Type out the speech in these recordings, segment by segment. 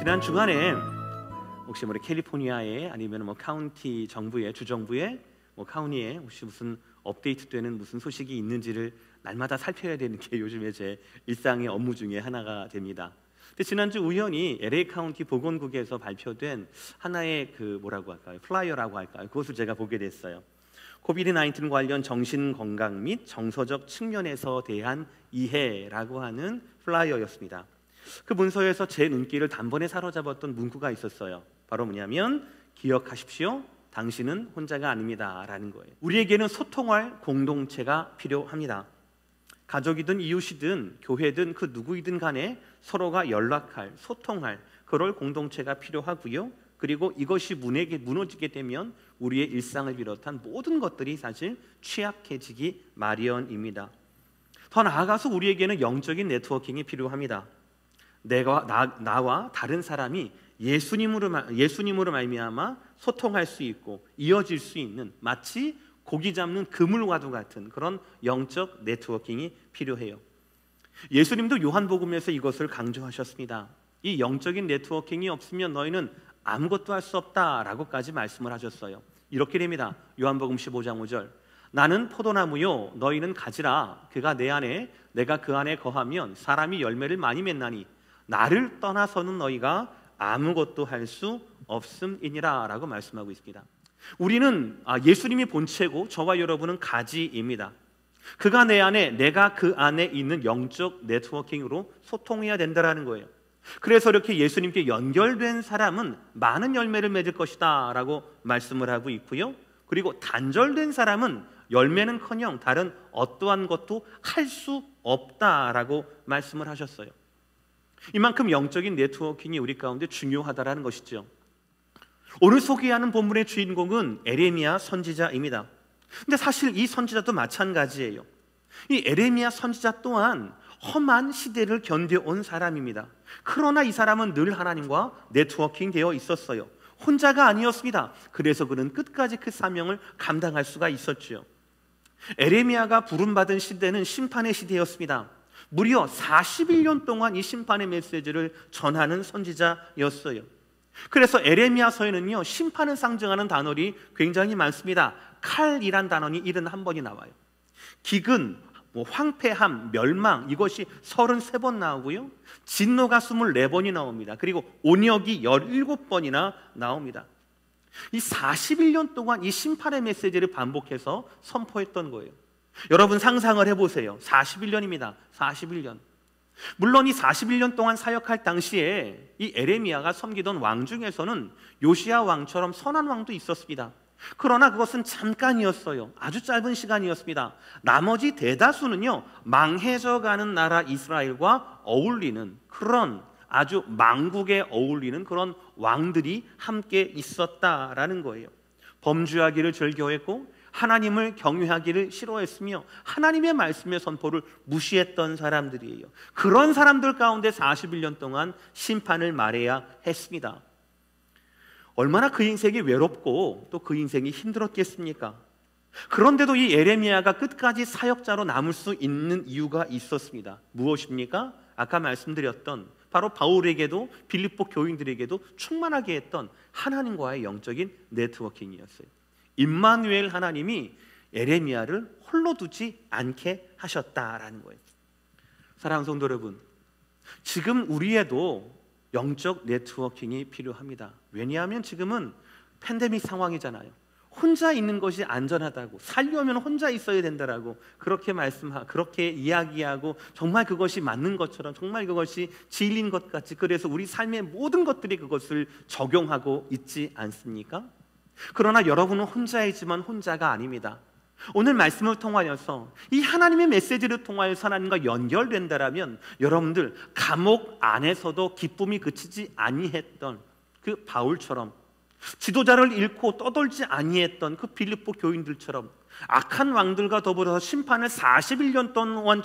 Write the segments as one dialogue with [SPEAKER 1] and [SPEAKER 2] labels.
[SPEAKER 1] 지난 주간에 혹시 캘리포니아에 아니면 카운티 정부에 주정부에 카운티에 혹시 무슨 업데이트되는 무슨 소식이 있는지를 날마다 살펴야 되는 게 요즘에 제 일상의 업무 중에 하나가 됩니다. 근데 지난주 우연히 LA 카운티 보건국에서 발표된 하나의 플라이어라고 할까요? 그것을 제가 보게 됐어요. 코비드-19 관련 정신 건강 및 정서적 측면에서 대한 이해라고 하는 플라이어였습니다. 그 문서에서 제 눈길을 단번에 사로잡았던 문구가 있었어요. 바로 뭐냐면 기억하십시오. 당신은 혼자가 아닙니다 라는 거예요. 우리에게는 소통할 공동체가 필요합니다. 가족이든 이웃이든 교회든 그 누구이든 간에 서로가 연락할, 소통할 그럴 공동체가 필요하고요. 그리고 이것이 무너지게 되면 우리의 일상을 비롯한 모든 것들이 사실 취약해지기 마련입니다. 더 나아가서 우리에게는 영적인 네트워킹이 필요합니다. 나와 다른 사람이 예수님으로 말미암아 소통할 수 있고 이어질 수 있는 마치 고기 잡는 그물과도 같은 그런 영적 네트워킹이 필요해요. 예수님도 요한복음에서 이것을 강조하셨습니다. 이 영적인 네트워킹이 없으면 너희는 아무것도 할 수 없다라고까지 말씀을 하셨어요. 이렇게 됩니다. 요한복음 15장 5절 나는 포도나무요 너희는 가지라. 그가 내 안에 내가 그 안에 거하면 사람이 열매를 많이 맺나니 나를 떠나서는 너희가 아무것도 할 수 없음이니라 라고 말씀하고 있습니다. 우리는 예수님이 본체고 저와 여러분은 가지입니다. 그가 내 안에 내가 그 안에 있는 영적 네트워킹으로 소통해야 된다는 거예요. 그래서 이렇게 예수님께 연결된 사람은 많은 열매를 맺을 것이다 라고 말씀을 하고 있고요. 그리고 단절된 사람은 열매는커녕 다른 어떠한 것도 할 수 없다라고 말씀을 하셨어요. 이만큼 영적인 네트워킹이 우리 가운데 중요하다라는 것이죠. 오늘 소개하는 본문의 주인공은 에레미야 선지자입니다. 근데 사실 이 선지자도 마찬가지예요. 이 에레미야 선지자 또한 험한 시대를 견뎌온 사람입니다. 그러나 이 사람은 늘 하나님과 네트워킹 되어 있었어요. 혼자가 아니었습니다. 그래서 그는 끝까지 그 사명을 감당할 수가 있었죠. 에레미야가 부름받은 시대는 심판의 시대였습니다. 무려 41년 동안 이 심판의 메시지를 전하는 선지자였어요. 그래서 에레미야서에는요 심판을 상징하는 단어들이 굉장히 많습니다. 칼이란 단어는 71번이 나와요. 기근, 황폐함, 멸망 이것이 33번 나오고요. 진노가 24번이 나옵니다. 그리고 온역이 17번이나 나옵니다. 이 41년 동안 이 심판의 메시지를 반복해서 선포했던 거예요. 여러분 상상을 해보세요. 41년입니다. 41년. 물론 이 41년 동안 사역할 당시에 이 에레미야가 섬기던 왕 중에서는 요시야 왕처럼 선한 왕도 있었습니다. 그러나 그것은 잠깐이었어요. 아주 짧은 시간이었습니다. 나머지 대다수는요 망해져가는 나라 이스라엘과 어울리는 그런 아주 망국에 어울리는 그런 왕들이 함께 있었다라는 거예요. 범죄하기를 즐겨했고 하나님을 경외하기를 싫어했으며 하나님의 말씀의 선포를 무시했던 사람들이에요. 그런 사람들 가운데 41년 동안 심판을 말해야 했습니다. 얼마나 그 인생이 외롭고 또 그 인생이 힘들었겠습니까? 그런데도 이 에레미야가 끝까지 사역자로 남을 수 있는 이유가 있었습니다. 무엇입니까? 아까 말씀드렸던 바로 바울에게도 빌립보 교인들에게도 충만하게 했던 하나님과의 영적인 네트워킹이었어요. 임마누엘 하나님이 에레미야를 홀로 두지 않게 하셨다라는 거예요. 사랑하는 성도 여러분, 지금 우리에도 영적 네트워킹이 필요합니다. 왜냐하면 지금은 팬데믹 상황이잖아요. 혼자 있는 것이 안전하다고, 살려면 혼자 있어야 된다라고 그렇게 이야기하고 정말 그것이 맞는 것처럼 정말 그것이 진리인 것 같이 그래서 우리 삶의 모든 것들이 그것을 적용하고 있지 않습니까? 그러나 여러분은 혼자이지만 혼자가 아닙니다. 오늘 말씀을 통하여서 이 하나님의 메시지를 통하여서 하나님과 연결된다라면 여러분들 감옥 안에서도 기쁨이 그치지 아니했던 그 바울처럼 지도자를 잃고 떠돌지 아니했던 그 빌립보 교인들처럼 악한 왕들과 더불어서 심판을 41년 동안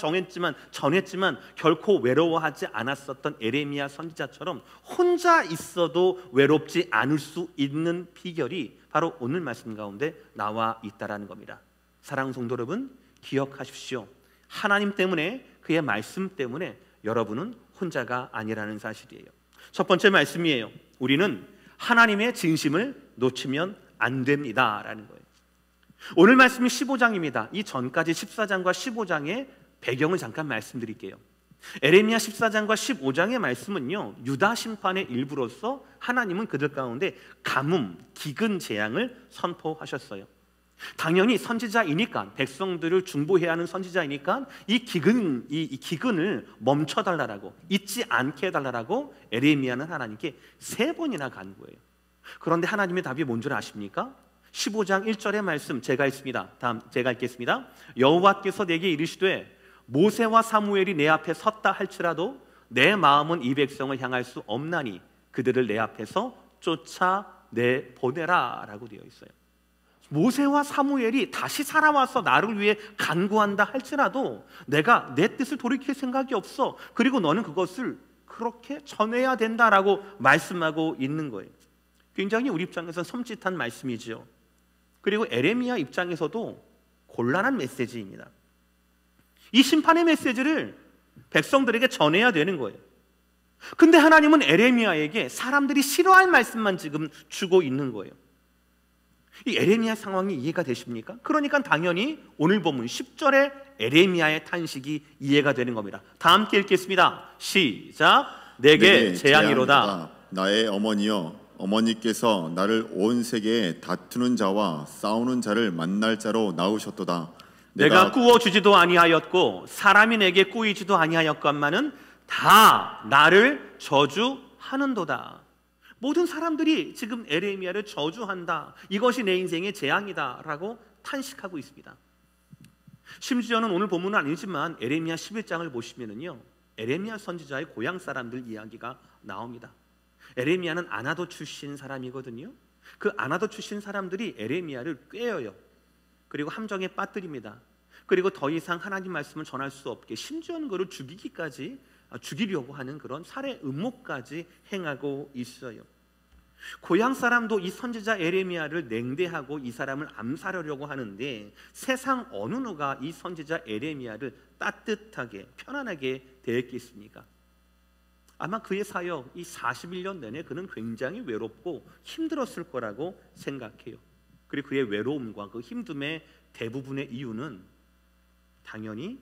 [SPEAKER 1] 전했지만 결코 외로워하지 않았었던 에레미야 선지자처럼 혼자 있어도 외롭지 않을 수 있는 비결이 바로 오늘 말씀 가운데 나와 있다라는 겁니다. 사랑하는 성도 여러분, 기억하십시오. 하나님 때문에 그의 말씀 때문에 여러분은 혼자가 아니라는 사실이에요. 첫 번째 말씀이에요. 우리는 하나님의 진심을 놓치면 안 됩니다 라는 거예요. 오늘 말씀이 15장입니다. 이 전까지 14장과 15장의 배경을 잠깐 말씀드릴게요. 에레미야 14장과 15장의 말씀은요, 유다 심판의 일부로서 하나님은 그들 가운데 가뭄, 기근 재앙을 선포하셨어요. 당연히 선지자이니까, 백성들을 중보해야 하는 선지자이니까 이 기근을 멈춰달라고, 잊지 않게 해달라고 에레미야는 하나님께 3번이나 간구해요. 그런데 하나님의 답이 뭔 줄 아십니까? 15장 1절의 말씀 제가 읽습니다. 다음 제가 읽겠습니다. 여호와께서 내게 이르시되 모세와 사무엘이 내 앞에 섰다 할지라도 내 마음은 이 백성을 향할 수 없나니 그들을 내 앞에서 쫓아내보내라 라고 되어 있어요. 모세와 사무엘이 다시 살아와서 나를 위해 간구한다 할지라도 내가 내 뜻을 돌이킬 생각이 없어. 그리고 너는 그것을 그렇게 전해야 된다라고 말씀하고 있는 거예요. 굉장히 우리 입장에서는 섬찟한 말씀이죠. 그리고 에레미야 입장에서도 곤란한 메시지입니다. 이 심판의 메시지를 백성들에게 전해야 되는 거예요. 근데 하나님은 에레미야에게 사람들이 싫어할 말씀만 지금 주고 있는 거예요. 이 에레미야 상황이 이해가 되십니까? 그러니까 당연히 오늘 본문 10절에 에레미야의 탄식이 이해가 되는 겁니다. 다 함께 읽겠습니다. 시작. 내게 재앙이로다.
[SPEAKER 2] 나의 어머니여, 어머니께서 나를 온 세계에 다투는 자와 싸우는 자를 만날 자로 낳으셨도다.
[SPEAKER 1] 내가 꾸어주지도 아니하였고 사람이 내게 꾸이지도 아니하였건만은 다 나를 저주하는도다. 모든 사람들이 지금 에레미야를 저주한다. 이것이 내 인생의 재앙이다 라고 탄식하고 있습니다. 심지어는 오늘 본문은 아니지만 에레미야 11장을 보시면은요, 에레미야 선지자의 고향 사람들 이야기가 나옵니다. 에레미야는 아나도 출신 사람이거든요. 그 아나도 출신 사람들이 에레미야를 꾀어요. 그리고 함정에 빠뜨립니다. 그리고 더 이상 하나님 말씀을 전할 수 없게, 심지어는 그를 죽이려고 하는 그런 살해 음모까지 행하고 있어요. 고향 사람도 이 선지자 에레미야를 냉대하고 이 사람을 암살하려고 하는데 세상 어느 누가 이 선지자 에레미야를 따뜻하게 편안하게 대했겠습니까? 아마 그의 사역 이 41년 내내 그는 굉장히 외롭고 힘들었을 거라고 생각해요. 그리고 그의 외로움과 그 힘듦의 대부분의 이유는 당연히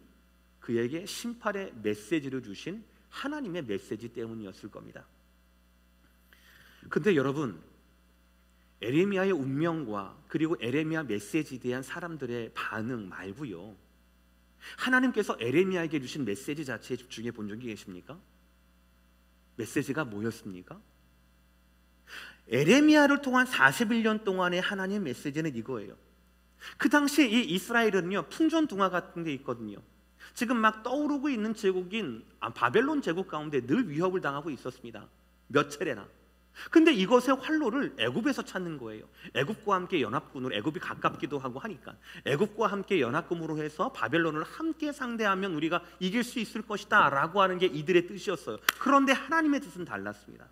[SPEAKER 1] 그에게 심판의 메시지를 주신 하나님의 메시지 때문이었을 겁니다. 근데 여러분, 에레미야의 운명과 그리고 에레미야 메시지에 대한 사람들의 반응 말고요, 하나님께서 에레미야에게 주신 메시지 자체에 집중해 본 적이 계십니까? 메시지가 뭐였습니까? 에레미야를 통한 41년 동안의 하나님의 메시지는 이거예요. 그 당시에 이 이스라엘은요, 풍전등화 같은 게 있거든요. 지금 막 떠오르고 있는 제국인 바벨론 제국 가운데 늘 위협을 당하고 있었습니다. 몇 차례나. 근데 이것의 활로를 애굽에서 찾는 거예요. 애굽과 함께 연합군으로, 애굽이 가깝기도 하고 하니까 애굽과 함께 연합군으로 해서 바벨론을 함께 상대하면 우리가 이길 수 있을 것이다 라고 하는 게 이들의 뜻이었어요. 그런데 하나님의 뜻은 달랐습니다.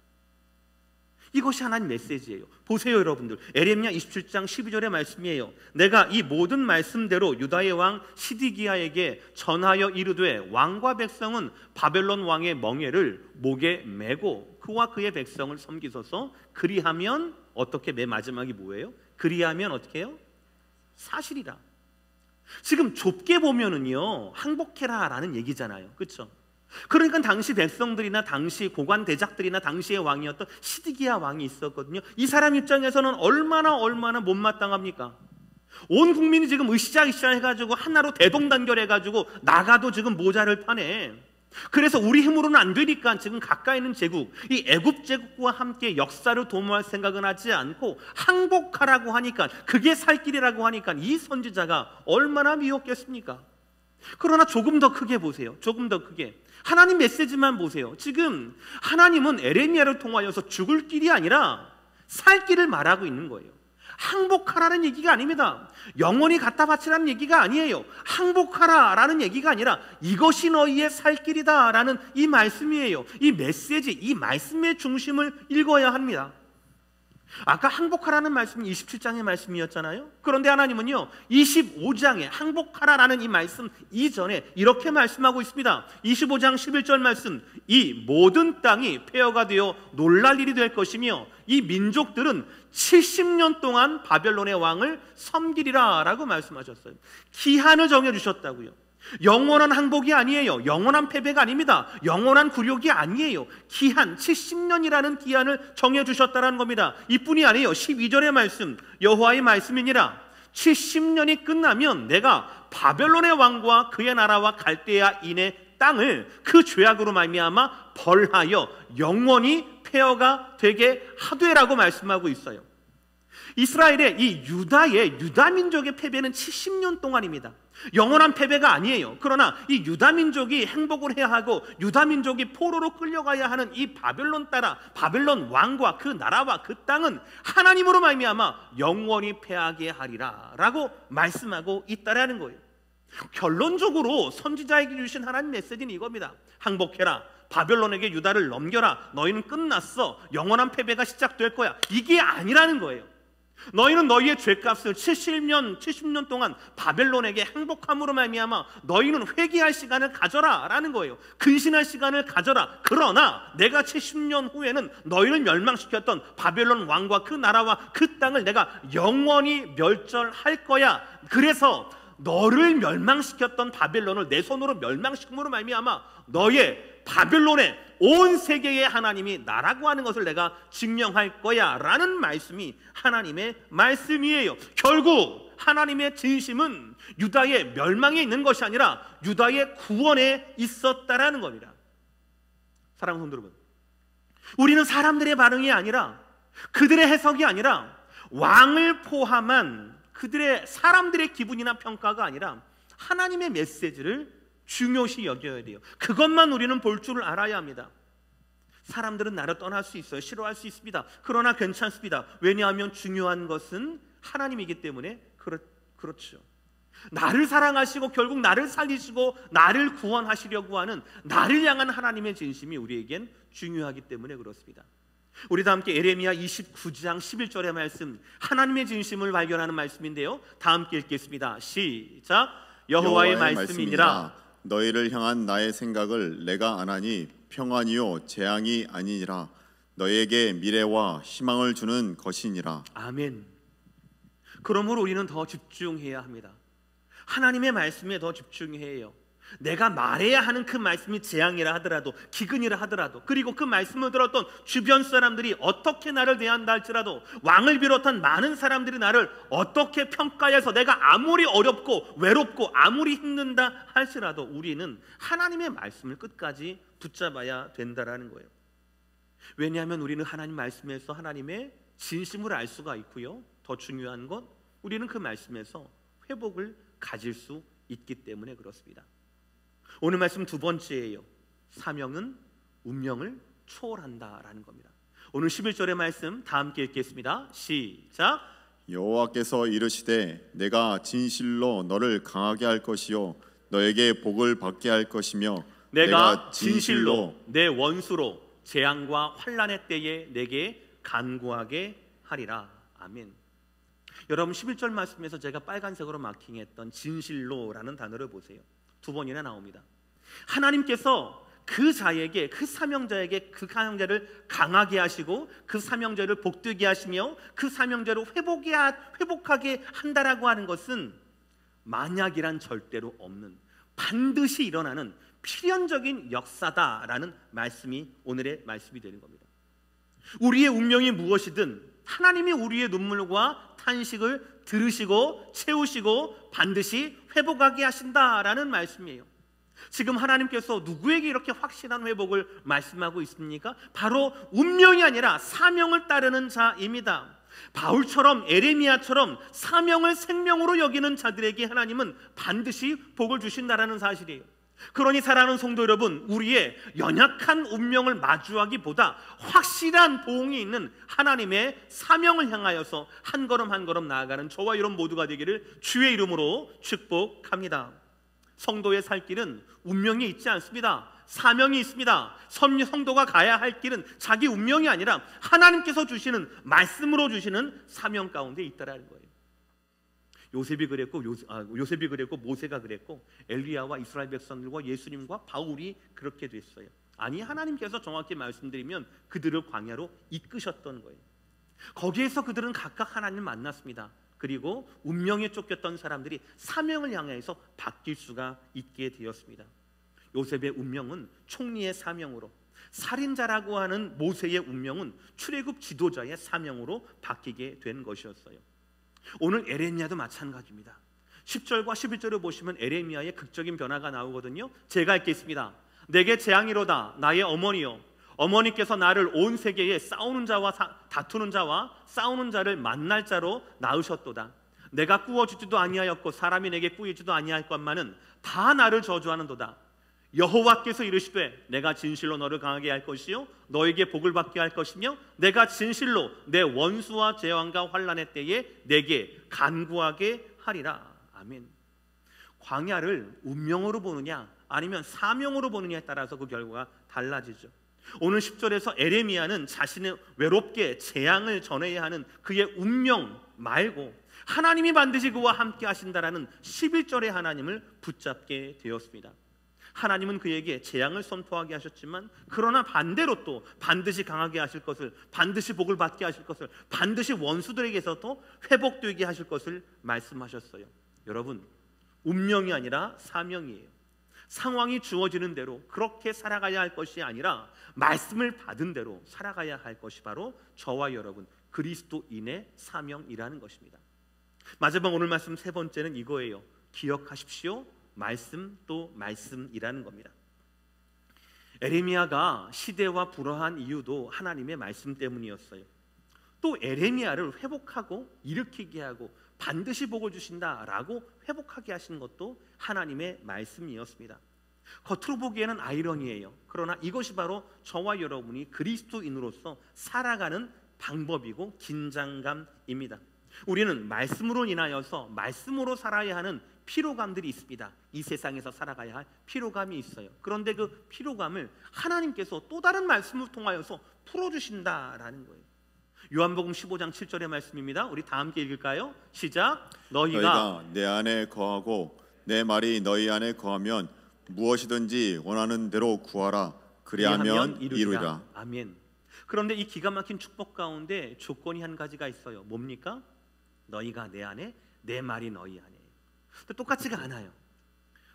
[SPEAKER 1] 이것이 하나님 메시지예요. 보세요 여러분들, 에레미야 27장 12절의 말씀이에요. 내가 이 모든 말씀대로 유다의 왕 시드기야에게 전하여 이르되 왕과 백성은 바벨론 왕의 멍에를 목에 메고 그와 그의 백성을 섬기소서. 그리하면 어떻게, 맨 마지막이 뭐예요? 그리하면 어떻게 해요? 사실이라. 지금 좁게 보면은요, 항복해라 라는 얘기잖아요. 그렇죠? 그러니까 당시 백성들이나 당시 고관 대작들이나 당시의 왕이었던 시드기야 왕이 있었거든요. 이 사람 입장에서는 얼마나 못마땅합니까? 온 국민이 지금 으쌰으쌰 해가지고 하나로 대동단결해가지고 나가도 지금 모자를 파네. 그래서 우리 힘으로는 안 되니까 지금 가까이 있는 제국, 이 애굽 제국과 함께 역사를 도모할 생각은 하지 않고 항복하라고 하니까, 그게 살 길이라고 하니까 이 선지자가 얼마나 미웠겠습니까? 그러나 조금 더 크게 보세요. 조금 더 크게 하나님 메시지만 보세요. 지금 하나님은 에레미야를 통하여서 죽을 길이 아니라 살 길을 말하고 있는 거예요. 항복하라는 얘기가 아닙니다. 영원히 갖다 바치라는 얘기가 아니에요. 항복하라라는 얘기가 아니라 이것이 너희의 살 길이다라는 이 말씀이에요. 이 메시지, 이 말씀의 중심을 읽어야 합니다. 아까 항복하라는 말씀은 27장의 말씀이었잖아요. 그런데 하나님은요 25장에 항복하라라는 이 말씀 이전에 이렇게 말씀하고 있습니다. 25장 11절 말씀, 이 모든 땅이 폐허가 되어 놀랄 일이 될 것이며 이 민족들은 70년 동안 바벨론의 왕을 섬기리라 라고 말씀하셨어요. 기한을 정해주셨다고요. 영원한 항복이 아니에요. 영원한 패배가 아닙니다. 영원한 굴욕이 아니에요. 기한 70년이라는 기한을 정해주셨다는 겁니다. 이뿐이 아니에요. 12절의 말씀, 여호와의 말씀이니라. 70년이 끝나면 내가 바벨론의 왕과 그의 나라와 갈대아인의 땅을 그 죄악으로 말미암아 벌하여 영원히 폐허가 되게 하되라고 말씀하고 있어요. 이스라엘의 이 유다 민족의 패배는 70년 동안입니다. 영원한 패배가 아니에요. 그러나 이 유다 민족이 행복을 해야 하고 유다 민족이 포로로 끌려가야 하는 이 바벨론 왕과 그 나라와 그 땅은 하나님으로 말미암아 영원히 패하게 하리라 라고 말씀하고 있다라는 거예요. 결론적으로 선지자에게 주신 하나님 메시지는 이겁니다. 항복해라. 바벨론에게 유다를 넘겨라. 너희는 끝났어. 영원한 패배가 시작될 거야. 이게 아니라는 거예요. 너희는 너희의 죄값을 70년 동안 바벨론에게 행복함으로 말미암아 너희는 회개할 시간을 가져라 라는 거예요. 근신할 시간을 가져라. 그러나 내가 70년 후에는 너희를 멸망시켰던 바벨론 왕과 그 나라와 그 땅을 내가 영원히 멸절할 거야. 그래서 너를 멸망시켰던 바벨론을 내 손으로 멸망시킴으로 말미암아 너의 바벨론의 온 세계의 하나님이 나라고 하는 것을 내가 증명할 거야 라는 말씀이 하나님의 말씀이에요. 결국 하나님의 진심은 유다의 멸망에 있는 것이 아니라 유다의 구원에 있었다라는 겁니다. 사랑하는 성도 여러분, 우리는 사람들의 반응이 아니라 그들의 해석이 아니라 왕을 포함한 그들의 사람들의 기분이나 평가가 아니라 하나님의 메시지를 중요시 여겨야 돼요. 그것만 우리는 볼 줄을 알아야 합니다. 사람들은 나를 떠날 수 있어요. 싫어할 수 있습니다. 그러나 괜찮습니다. 왜냐하면 중요한 것은 하나님이기 때문에 그렇죠. 나를 사랑하시고 결국 나를 살리시고 나를 구원하시려고 하는 나를 향한 하나님의 진심이 우리에겐 중요하기 때문에 그렇습니다. 우리 다 함께 에레미야 29장 11절의 말씀, 하나님의 진심을 발견하는 말씀인데요, 다 함께 읽겠습니다. 시작. 여호와의 말씀이니라.
[SPEAKER 2] 너희를 향한 나의 생각을 내가 아나니 평안이요 재앙이 아니니라. 너희에게 미래와 희망을 주는 것이니라.
[SPEAKER 1] 아멘. 그러므로 우리는 더 집중해야 합니다. 하나님의 말씀에 더 집중해야 해요. 내가 말해야 하는 그 말씀이 재앙이라 하더라도, 기근이라 하더라도, 그리고 그 말씀을 들었던 주변 사람들이 어떻게 나를 대한다 할지라도, 왕을 비롯한 많은 사람들이 나를 어떻게 평가해서 내가 아무리 어렵고 외롭고 아무리 힘든다 할지라도 우리는 하나님의 말씀을 끝까지 붙잡아야 된다라는 거예요. 왜냐하면 우리는 하나님 말씀에서 하나님의 진심을 알 수가 있고요, 더 중요한 건 우리는 그 말씀에서 회복을 가질 수 있기 때문에 그렇습니다. 오늘 말씀 두 번째예요. 사명은 운명을 초월한다라는 겁니다. 오늘 11절의 말씀 다 함께 읽겠습니다. 시작.
[SPEAKER 2] 여호와께서 이르시되 내가 진실로 너를 강하게 할 것이요 너에게 복을 받게 할 것이며
[SPEAKER 1] 내가 진실로 내 원수로 재앙과 환난의 때에 내게 간구하게 하리라. 아멘. 여러분 11절 말씀에서 제가 빨간색으로 마킹했던 진실로라는 단어를 보세요. 두 번이나 나옵니다. 하나님께서 그 자에게, 그 사명자에게 그 사명자를 강하게 하시고 그 사명자를 복되게 하시며 그 사명자를 회복하게 한다라고 하는 것은 만약이란 절대로 없는, 반드시 일어나는 필연적인 역사다라는 말씀이 오늘의 말씀이 되는 겁니다. 우리의 운명이 무엇이든 하나님이 우리의 눈물과 탄식을 들으시고 채우시고 반드시 회복하게 하신다라는 말씀이에요. 지금 하나님께서 누구에게 이렇게 확실한 회복을 말씀하고 있습니까? 바로 운명이 아니라 사명을 따르는 자입니다. 바울처럼 에레미야처럼 사명을 생명으로 여기는 자들에게 하나님은 반드시 복을 주신다라는 사실이에요. 그러니 사랑하는 성도 여러분, 우리의 연약한 운명을 마주하기보다 확실한 보응이 있는 하나님의 사명을 향하여서 한 걸음 한 걸음 나아가는 저와 여러분 모두가 되기를 주의 이름으로 축복합니다. 성도의 살 길은 운명이 있지 않습니다. 사명이 있습니다. 성도가 가야 할 길은 자기 운명이 아니라 하나님께서 주시는 말씀으로 주시는 사명 가운데 있다라는 거예요. 요셉이 그랬고 모세가 그랬고 엘리야와 이스라엘 백성들과 예수님과 바울이 그렇게 됐어요. 아니, 하나님께서 정확히 말씀드리면 그들을 광야로 이끄셨던 거예요. 거기에서 그들은 각각 하나님을 만났습니다. 그리고 운명에 쫓겼던 사람들이 사명을 향해서 바뀔 수가 있게 되었습니다. 요셉의 운명은 총리의 사명으로, 살인자라고 하는 모세의 운명은 출애굽 지도자의 사명으로 바뀌게 된 것이었어요. 오늘 에레미야도 마찬가지입니다. 10절과 11절을 보시면 에레미야의 극적인 변화가 나오거든요. 제가 읽겠습니다. 내게 재앙이로다 나의 어머니여, 어머니께서 나를 온 세계에 싸우는 자와 다투는 자와 싸우는 자를 만날 자로 낳으셨도다. 내가 꾸어주지도 아니하였고 사람이 내게 꾸이지도 아니할 것만은 다 나를 저주하는도다. 여호와께서 이르시되 내가 진실로 너를 강하게 할 것이요 너에게 복을 받게 할 것이며 내가 진실로 내 원수와 재앙과 환난의 때에 내게 간구하게 하리라. 아멘. 광야를 운명으로 보느냐 아니면 사명으로 보느냐에 따라서 그 결과가 달라지죠. 오늘 10절에서 에레미야는 자신의 외롭게 재앙을 전해야 하는 그의 운명 말고 하나님이 반드시 그와 함께 하신다라는 11절의 하나님을 붙잡게 되었습니다. 하나님은 그에게 재앙을 선포하게 하셨지만 그러나 반대로 또 반드시 강하게 하실 것을, 반드시 복을 받게 하실 것을, 반드시 원수들에게서도 회복되게 하실 것을 말씀하셨어요. 여러분, 운명이 아니라 사명이에요. 상황이 주어지는 대로 그렇게 살아가야 할 것이 아니라 말씀을 받은 대로 살아가야 할 것이 바로 저와 여러분 그리스도인의 사명이라는 것입니다. 마지막 오늘 말씀 세 번째는 이거예요. 기억하십시오. 말씀 또 말씀이라는 겁니다. 에레미야가 시대와 불화한 이유도 하나님의 말씀 때문이었어요. 또 에레미야를 회복하고 일으키게 하고 반드시 복을 주신다라고 회복하게 하신 것도 하나님의 말씀이었습니다. 겉으로 보기에는 아이러니예요. 그러나 이것이 바로 저와 여러분이 그리스도인으로서 살아가는 방법이고 긴장감입니다. 우리는 말씀으로 인하여서 말씀으로 살아야 하는 피로감들이 있습니다. 이 세상에서 살아가야 할 피로감이 있어요. 그런데 그 피로감을 하나님께서 또 다른 말씀을 통하여서 풀어주신다라는 거예요. 요한복음 15장 7절의 말씀입니다. 우리 다 함께 읽을까요? 시작. 너희가
[SPEAKER 2] 내 안에 거하고 내 말이 너희 안에 거하면 무엇이든지 원하는 대로 구하라. 그리하면 이루리라.
[SPEAKER 1] 아멘. 그런데 이 기가 막힌 축복 가운데 조건이 한 가지가 있어요. 뭡니까? 너희가 내 안에, 내 말이 너희 안에. 똑같지가 않아요.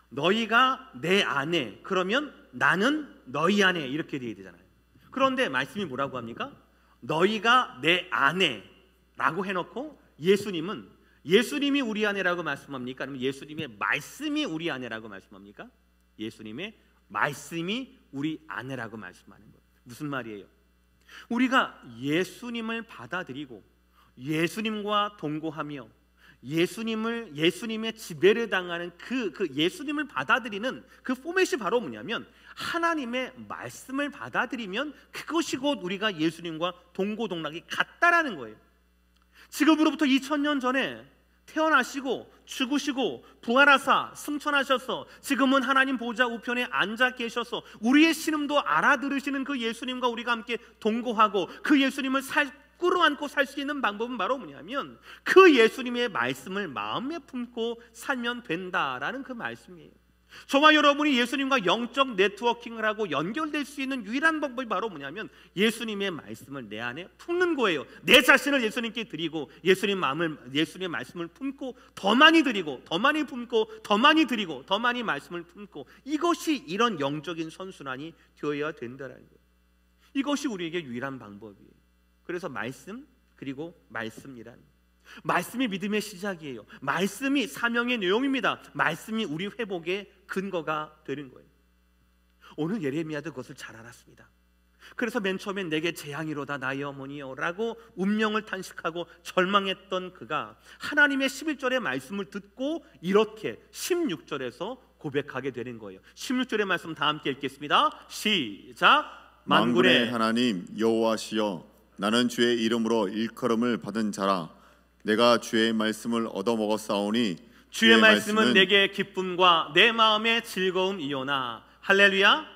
[SPEAKER 1] 너희가 내 안에, 그러면 나는 너희 안에 이렇게 돼야 되잖아요. 그런데 말씀이 뭐라고 합니까? 너희가 내 안에 라고 해놓고 예수님이 우리 안에라고 말씀합니까? 아니면 예수님의 말씀이 우리 안에라고 말씀합니까? 예수님의 말씀이 우리 안에라고 말씀하는 거예요. 무슨 말이에요? 우리가 예수님을 받아들이고 예수님과 동거하며 예수님의 지배를 당하는 그 예수님을 받아들이는 그 포맷이 바로 뭐냐면 하나님의 말씀을 받아들이면 그것이 곧 우리가 예수님과 동고동락이 같다라는 거예요. 지금으로부터 2000년 전에 태어나시고 죽으시고 부활하사 승천하셔서 지금은 하나님 보좌 우편에 앉아 계셔서 우리의 신음도 알아들으시는 그 예수님과 우리가 함께 동거하고 그 예수님을 끌어안고 살 수 있는 방법은 바로 뭐냐면 그 예수님의 말씀을 마음에 품고 살면 된다라는 그 말씀이에요. 저와 여러분이 예수님과 영적 네트워킹을 하고 연결될 수 있는 유일한 방법이 바로 뭐냐면 예수님의 말씀을 내 안에 품는 거예요. 내 자신을 예수님께 드리고 예수님의 말씀을 품고 더 많이 드리고 더 많이 품고 더 많이 드리고 더 많이 말씀을 품고, 이것이 이런 영적인 선순환이 되어야 된다는 거예요. 이것이 우리에게 유일한 방법이에요. 그래서 말씀 그리고 말씀이란, 말씀이 믿음의 시작이에요. 말씀이 사명의 내용입니다. 말씀이 우리 회복의 근거가 되는 거예요. 오늘 예레미야도 그것을 잘 알았습니다. 그래서 맨 처음엔 내게 재앙이로다 나의 어머니여 라고 운명을 탄식하고 절망했던 그가 하나님의 11절의 말씀을 듣고 이렇게 16절에서 고백하게 되는 거예요. 16절의 말씀 다 함께 읽겠습니다. 시작.
[SPEAKER 2] 만군의 하나님 여호와시여, 나는 주의 이름으로 일컬음을 받은 자라. 내가 주의 말씀을 얻어먹었사오니
[SPEAKER 1] 주의 말씀은 내게 기쁨과 내 마음의 즐거움이오나. 할렐루야.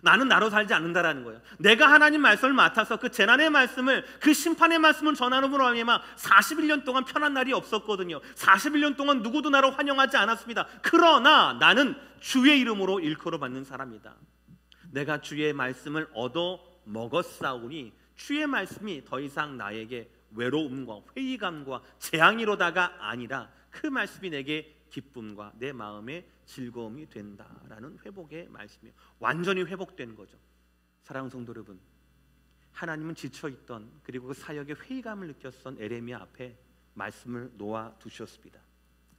[SPEAKER 1] 나는 나로 살지 않는다라는 거예요. 내가 하나님 말씀을 맡아서 그 재난의 말씀을, 그 심판의 말씀을 전하는으로 말미암아 41년 동안 편한 날이 없었거든요. 41년 동안 누구도 나를 환영하지 않았습니다. 그러나 나는 주의 이름으로 일컬어 받는 사람이다. 내가 주의 말씀을 얻어 먹었사오니 주의 말씀이 더 이상 나에게 외로움과 회의감과 재앙이로다가 아니라 그 말씀이 내게 기쁨과 내 마음의 즐거움이 된다라는 회복의 말씀이에요. 완전히 회복된 거죠. 사랑하는 성도 여러분, 하나님은 지쳐있던, 그리고 그 사역의 회의감을 느꼈던 에레미야 앞에 말씀을 놓아 두셨습니다.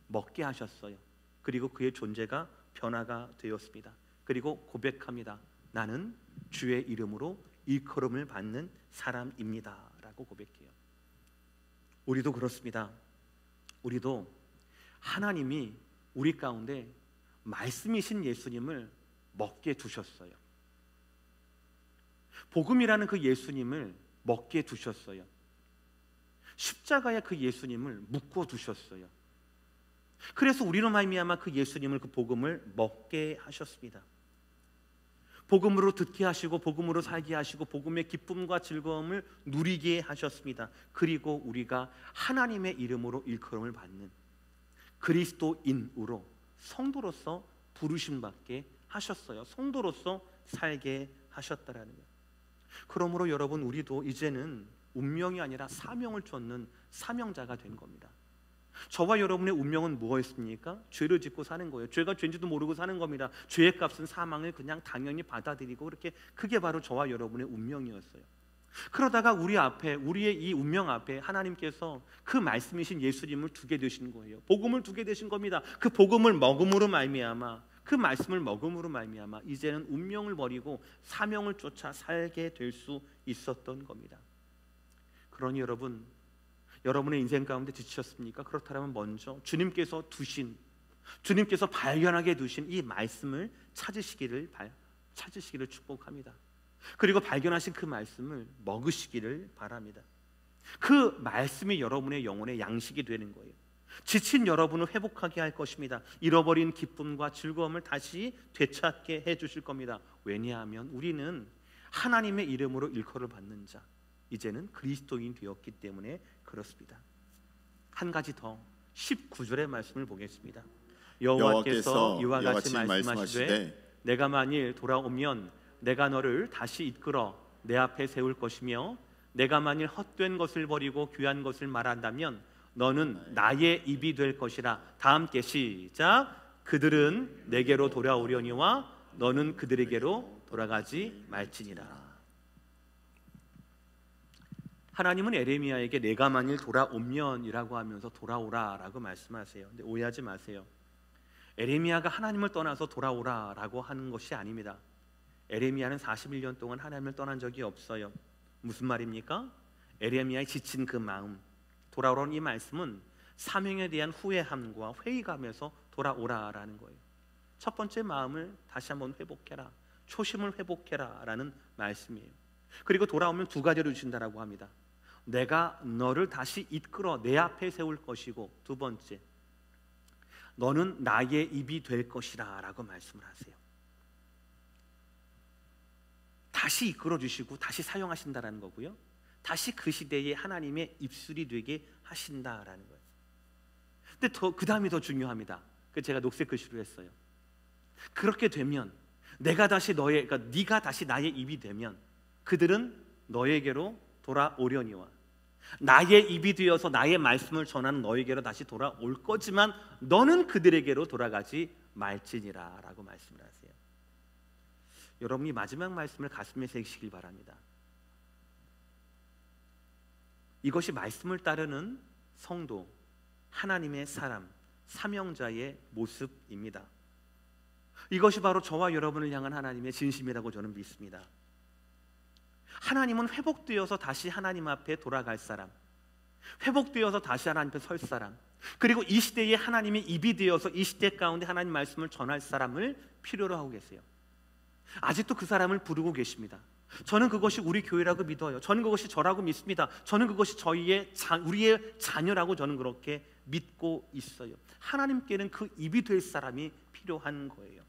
[SPEAKER 1] 먹게 하셨어요. 그리고 그의 존재가 변화가 되었습니다. 그리고 고백합니다. 나는 주의 이름으로 일컬음을 받는 사람입니다 라고 고백해요. 우리도 그렇습니다. 우리도 하나님이 우리 가운데 말씀이신 예수님을 먹게 두셨어요. 복음이라는 그 예수님을 먹게 두셨어요. 십자가의 그 예수님을 묶어 두셨어요. 그래서 우리로 말미암아 그 예수님을, 그 복음을 먹게 하셨습니다. 복음으로 듣게 하시고 복음으로 살게 하시고 복음의 기쁨과 즐거움을 누리게 하셨습니다. 그리고 우리가 하나님의 이름으로 일컬음을 받는 그리스도인으로, 성도로서 부르심 받게 하셨어요. 성도로서 살게 하셨다라는 거예요. 그러므로 여러분, 우리도 이제는 운명이 아니라 사명을 쫓는 사명자가 된 겁니다. 저와 여러분의 운명은 무엇입니까? 죄를 짓고 사는 거예요. 죄가 죄인지도 모르고 사는 겁니다. 죄의 값은 사망을 그냥 당연히 받아들이고, 그렇게, 그게 바로 저와 여러분의 운명이었어요. 그러다가 우리 앞에, 우리의 이 운명 앞에 하나님께서 그 말씀이신 예수님을 두게 되신 거예요. 복음을 두게 되신 겁니다. 그 복음을 먹음으로 말미암아, 그 말씀을 먹음으로 말미암아 이제는 운명을 버리고 사명을 쫓아 살게 될 수 있었던 겁니다. 그러니 여러분, 여러분의 인생 가운데 지치셨습니까? 그렇다면 먼저 주님께서 발견하게 두신 이 말씀을 찾으시기를 축복합니다. 그리고 발견하신 그 말씀을 먹으시기를 바랍니다. 그 말씀이 여러분의 영혼의 양식이 되는 거예요. 지친 여러분을 회복하게 할 것입니다. 잃어버린 기쁨과 즐거움을 다시 되찾게 해주실 겁니다. 왜냐하면 우리는 하나님의 이름으로 일컬을 받는 자, 이제는 그리스도인 되었기 때문에 그렇습니다. 한 가지 더, 19절의 말씀을 보겠습니다. 여호와께서 이와 같이 말씀하시되 내가 만일 돌아오면 내가 너를 다시 이끌어 내 앞에 세울 것이며 내가 만일 헛된 것을 버리고 귀한 것을 말한다면 너는 나의 입이 될 것이라. 다 함께 시작. 그들은 내게로 돌아오려니와 너는 그들에게로 돌아가지 말지니라. 하나님은 에레미야에게 내가 만일 돌아오면이라고 하면서 돌아오라라고 말씀하세요. 근데 오해하지 마세요. 에레미야가 하나님을 떠나서 돌아오라라고 하는 것이 아닙니다. 에레미야는 41년 동안 하나님을 떠난 적이 없어요. 무슨 말입니까? 에레미야의 지친 그 마음, 돌아오라는 이 말씀은 사명에 대한 후회함과 회의감에서 돌아오라라는 거예요. 첫 번째 마음을 다시 한번 회복해라, 초심을 회복해라 라는 말씀이에요. 그리고 돌아오면 두 가지를 주신다라고 합니다. 내가 너를 다시 이끌어 내 앞에 세울 것이고, 두 번째, 너는 나의 입이 될 것이라 라고 말씀을 하세요. 다시 이끌어 주시고 다시 사용하신다라는 거고요, 다시 그 시대에 하나님의 입술이 되게 하신다라는 거예요. 근데 그 다음이 더 중요합니다. 제가 녹색 글씨로 했어요. 그렇게 되면 내가 다시 그러니까 네가 다시 나의 입이 되면 그들은 너에게로 돌아오려니와, 나의 입이 되어서 나의 말씀을 전하는 너에게로 다시 돌아올 거지만 너는 그들에게로 돌아가지 말지니라 라고 말씀을 하세요. 여러분이 마지막 말씀을 가슴에 새기시길 바랍니다. 이것이 말씀을 따르는 성도, 하나님의 사람, 사명자의 모습입니다. 이것이 바로 저와 여러분을 향한 하나님의 진심이라고 저는 믿습니다. 하나님은 회복되어서 다시 하나님 앞에 돌아갈 사람, 회복되어서 다시 하나님 앞에 설 사람, 그리고 이 시대에 하나님의 입이 되어서 이 시대 가운데 하나님 말씀을 전할 사람을 필요로 하고 계세요. 아직도 그 사람을 부르고 계십니다. 저는 그것이 우리 교회라고 믿어요. 저는 그것이 저라고 믿습니다. 저는 그것이 우리의 자녀라고 저는 그렇게 믿고 있어요. 하나님께는 그 입이 될 사람이 필요한 거예요.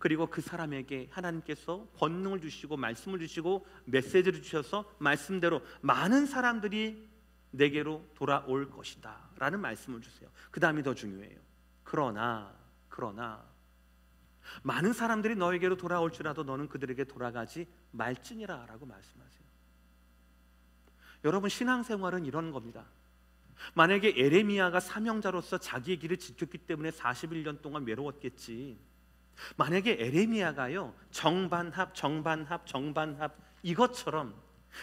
[SPEAKER 1] 그리고 그 사람에게 하나님께서 권능을 주시고 말씀을 주시고 메시지를 주셔서 말씀대로 많은 사람들이 내게로 돌아올 것이다 라는 말씀을 주세요. 그 다음이 더 중요해요. 그러나 많은 사람들이 너에게로 돌아올지라도 너는 그들에게 돌아가지 말지니라 라고 말씀하세요. 여러분, 신앙생활은 이런 겁니다. 만약에 에레미야가 사명자로서 자기의 길을 지켰기 때문에 41년 동안 외로웠겠지, 만약에 에레미야가요 정반합 이것처럼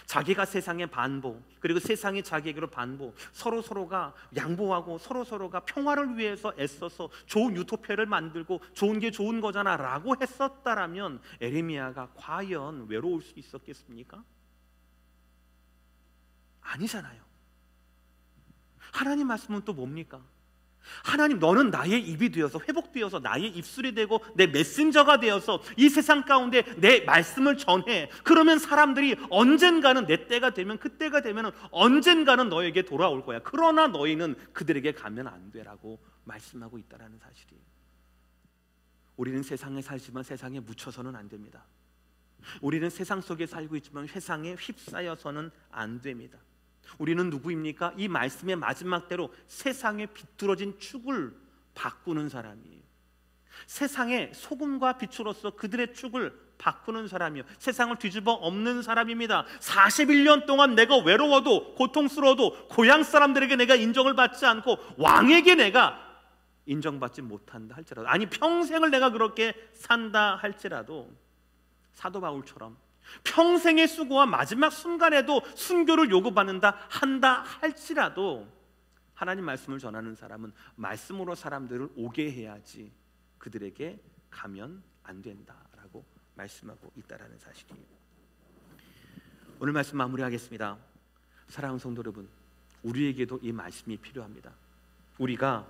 [SPEAKER 1] 자기가 세상의 반보, 그리고 세상이 자기에게로 반보, 서로가 양보하고 서로가 평화를 위해서 애써서 좋은 유토피아를 만들고 좋은 게 좋은 거잖아 라고 했었다라면 에레미야가 과연 외로울 수 있었겠습니까? 아니잖아요. 하나님 말씀은 또 뭡니까? 하나님, 너는 나의 입이 되어서 회복되어서 나의 입술이 되고 내 메신저가 되어서 이 세상 가운데 내 말씀을 전해. 그러면 사람들이 언젠가는 내 때가 되면, 그때가 되면 언젠가는 너에게 돌아올 거야. 그러나 너희는 그들에게 가면 안 되라고 말씀하고 있다는 사실이에요. 우리는 세상에 살지만 세상에 묻혀서는 안 됩니다. 우리는 세상 속에 살고 있지만 세상에 휩싸여서는 안 됩니다. 우리는 누구입니까? 이 말씀의 마지막 대로 세상에 비뚤어진 축을 바꾸는 사람이에요. 세상의 소금과 빛으로서 그들의 축을 바꾸는 사람이요, 세상을 뒤집어 엎는 사람입니다. 41년 동안 내가 외로워도 고통스러워도 고향 사람들에게 내가 인정을 받지 않고 왕에게 내가 인정받지 못한다 할지라도, 아니 평생을 내가 그렇게 산다 할지라도, 사도 바울처럼 평생의 수고와 마지막 순간에도 순교를 요구받는다 한다 할지라도 하나님 말씀을 전하는 사람은 말씀으로 사람들을 오게 해야지 그들에게 가면 안 된다라고 말씀하고 있다라는 사실이에요. 오늘 말씀 마무리하겠습니다. 사랑하는 성도 여러분, 우리에게도 이 말씀이 필요합니다. 우리가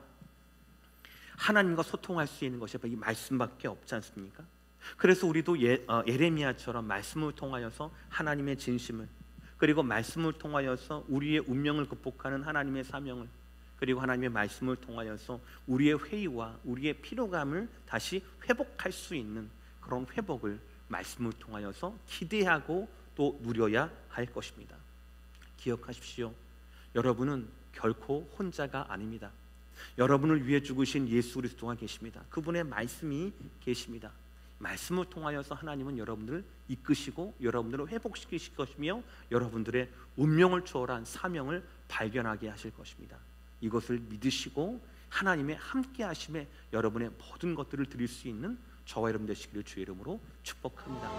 [SPEAKER 1] 하나님과 소통할 수 있는 것이 이 말씀밖에 없지 않습니까? 그래서 우리도 예레미야처럼 말씀을 통하여서 하나님의 진심을, 그리고 말씀을 통하여서 우리의 운명을 극복하는 하나님의 사명을, 그리고 하나님의 말씀을 통하여서 우리의 회의와 우리의 피로감을 다시 회복할 수 있는 그런 회복을 말씀을 통하여서 기대하고 또 누려야 할 것입니다. 기억하십시오. 여러분은 결코 혼자가 아닙니다. 여러분을 위해 죽으신 예수 그리스도가 계십니다. 그분의 말씀이 계십니다. 말씀을 통하여서 하나님은 여러분들을 이끄시고 여러분들을 회복시키실 것이며 여러분들의 운명을 초월한 사명을 발견하게 하실 것입니다. 이것을 믿으시고 하나님의 함께 하심에 여러분의 모든 것들을 드릴 수 있는 저와 여러분 되시기를 주의 이름으로 축복합니다.